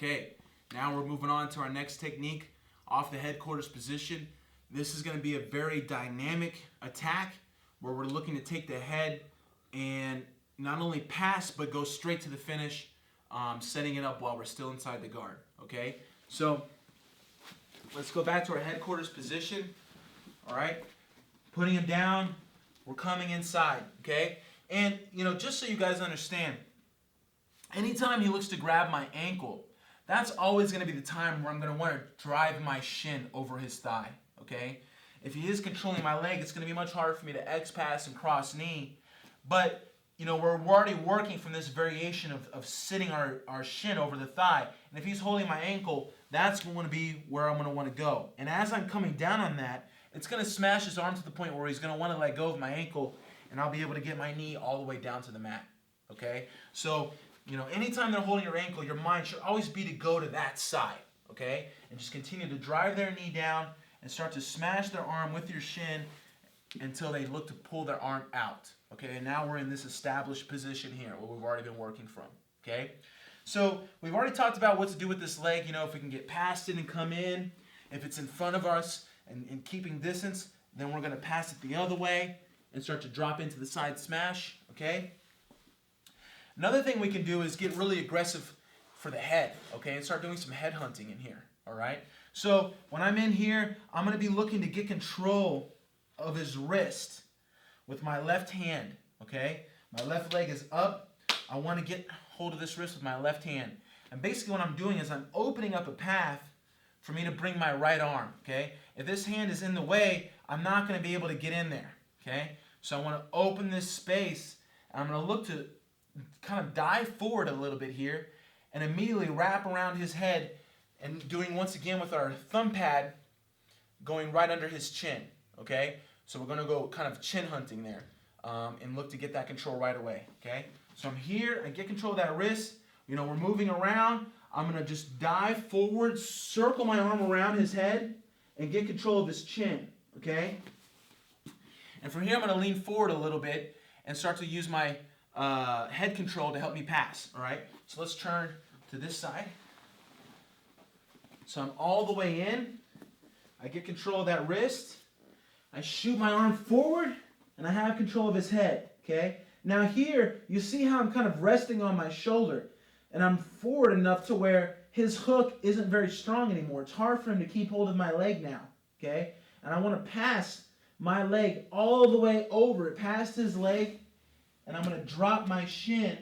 Okay, now we're moving on to our next technique off the headquarters position. This is going to be a very dynamic attack where we're looking to take the head and not only pass but go straight to the finish, setting it up while we're still inside the guard. Okay, so let's go back to our headquarters position. All right, putting him down, we're coming inside. Okay, and just so you guys understand, anytime he looks to grab my ankle, that's always going to be the time where I'm going to want to drive my shin over his thigh, okay? If he is controlling my leg, it's going to be much harder for me to X-pass and cross knee. But, we're already working from this variation of sitting our shin over the thigh. And if he's holding my ankle, that's going to be where I'm going to want to go. And as I'm coming down on that, it's going to smash his arm to the point where he's going to want to let go of my ankle, and I'll be able to get my knee all the way down to the mat, okay? So, anytime they're holding your ankle, your mind should always be to go to that side, okay? And just continue to drive their knee down and start to smash their arm with your shin until they look to pull their arm out, okay? And now we're in this established position here where we've already been working from, okay? So we've already talked about what to do with this leg, if we can get past it and come in. If it's in front of us and keeping distance, then we're going to pass it the other way and start to drop into the side smash, okay? Another thing we can do is get really aggressive for the head, okay, and start doing some head hunting in here, all right? So when I'm in here, I'm going to be looking to get control of his wrist with my left hand, okay? My left leg is up. I want to get hold of this wrist with my left hand. And basically what I'm doing is I'm opening up a path for me to bring my right arm, okay? If this hand is in the way, I'm not going to be able to get in there, okay? So I want to open this space, and I'm going to look to kind of dive forward a little bit here and immediately wrap around his head and doing once again with our thumb pad going right under his chin, okay? So we're going to go kind of chin hunting there and look to get that control right away, okay? So I'm here, I get control of that wrist, we're moving around. I'm going to just dive forward, circle my arm around his head and get control of his chin, okay? And from here I'm going to lean forward a little bit and start to use my head control to help me pass, all right? So let's turn to this side. So I'm all the way in. I get control of that wrist. I shoot my arm forward, and I have control of his head, okay? Now here, you see how I'm kind of resting on my shoulder, and I'm forward enough to where his hook isn't very strong anymore. It's hard for him to keep hold of my leg now, okay? And I want to pass my leg all the way over it, past his leg, and I'm going to drop my shin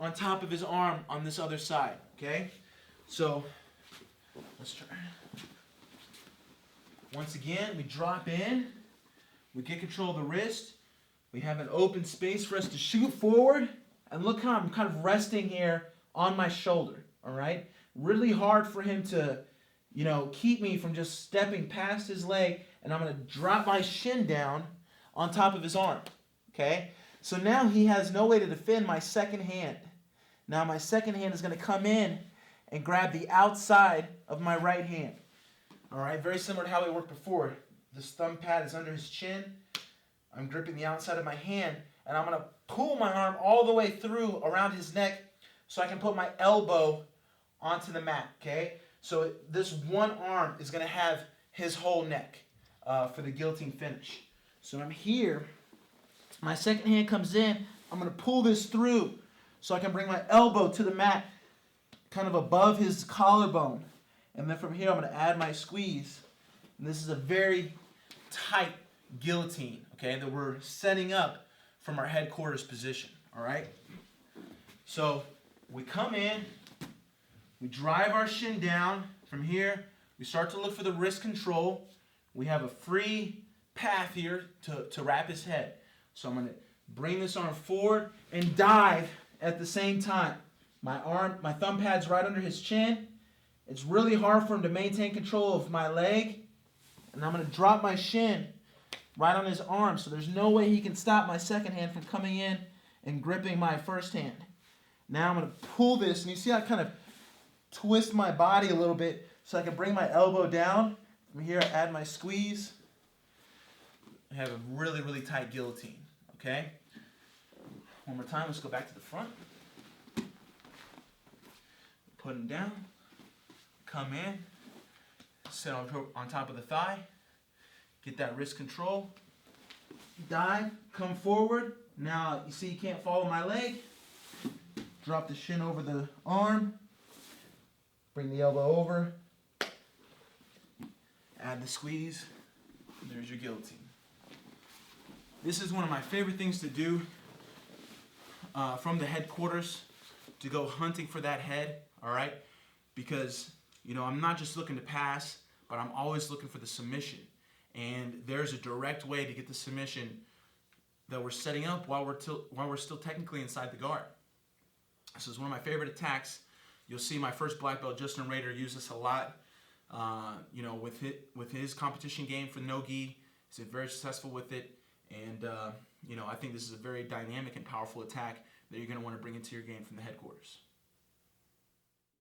on top of his arm on this other side, okay? So, let's try. Once again, we drop in. We get control of the wrist. We have an open space for us to shoot forward. And look how I'm kind of resting here on my shoulder, all right? Really hard for him to, keep me from just stepping past his leg. And I'm going to drop my shin down on top of his arm, okay? So now he has no way to defend my second hand. Now my second hand is going to come in and grab the outside of my right hand. All right, very similar to how we worked before. This thumb pad is under his chin. I'm gripping the outside of my hand, and I'm going to pull my arm all the way through around his neck so I can put my elbow onto the mat, okay? So this one arm is going to have his whole neck for the guillotine finish. So I'm here. My second hand comes in. I'm going to pull this through so I can bring my elbow to the mat kind of above his collarbone. And then from here, I'm going to add my squeeze. And this is a very tight guillotine, okay, that we're setting up from our headquarters position, all right? So we come in, we drive our shin down. From here, we start to look for the wrist control. We have a free path here to wrap his head. So I'm going to bring this arm forward and dive at the same time. My thumb pad's right under his chin. It's really hard for him to maintain control of my leg. And I'm going to drop my shin right on his arm, so there's no way he can stop my second hand from coming in and gripping my first hand. Now I'm going to pull this, and you see how I kind of twist my body a little bit so I can bring my elbow down. From here, I add my squeeze. I have a really, really tight guillotine, okay? One more time, let's go back to the front. put him down, come in, sit on top of the thigh, get that wrist control, dive, come forward. Now, you see you can't follow my leg. Drop the shin over the arm, bring the elbow over, add the squeeze, and there's your guillotine. This is one of my favorite things to do from the headquarters, to go hunting for that head, all right? Because, you know, I'm not just looking to pass, but I'm always looking for the submission. And there's a direct way to get the submission that we're setting up while we're still technically inside the guard. This is one of my favorite attacks. You'll see my first black belt, Justin Rader, use this a lot. You know, with his competition game for Nogi, he's been very successful with it. And, you know, I think this is a very dynamic and powerful attack that you're going to want to bring into your game from the headquarters.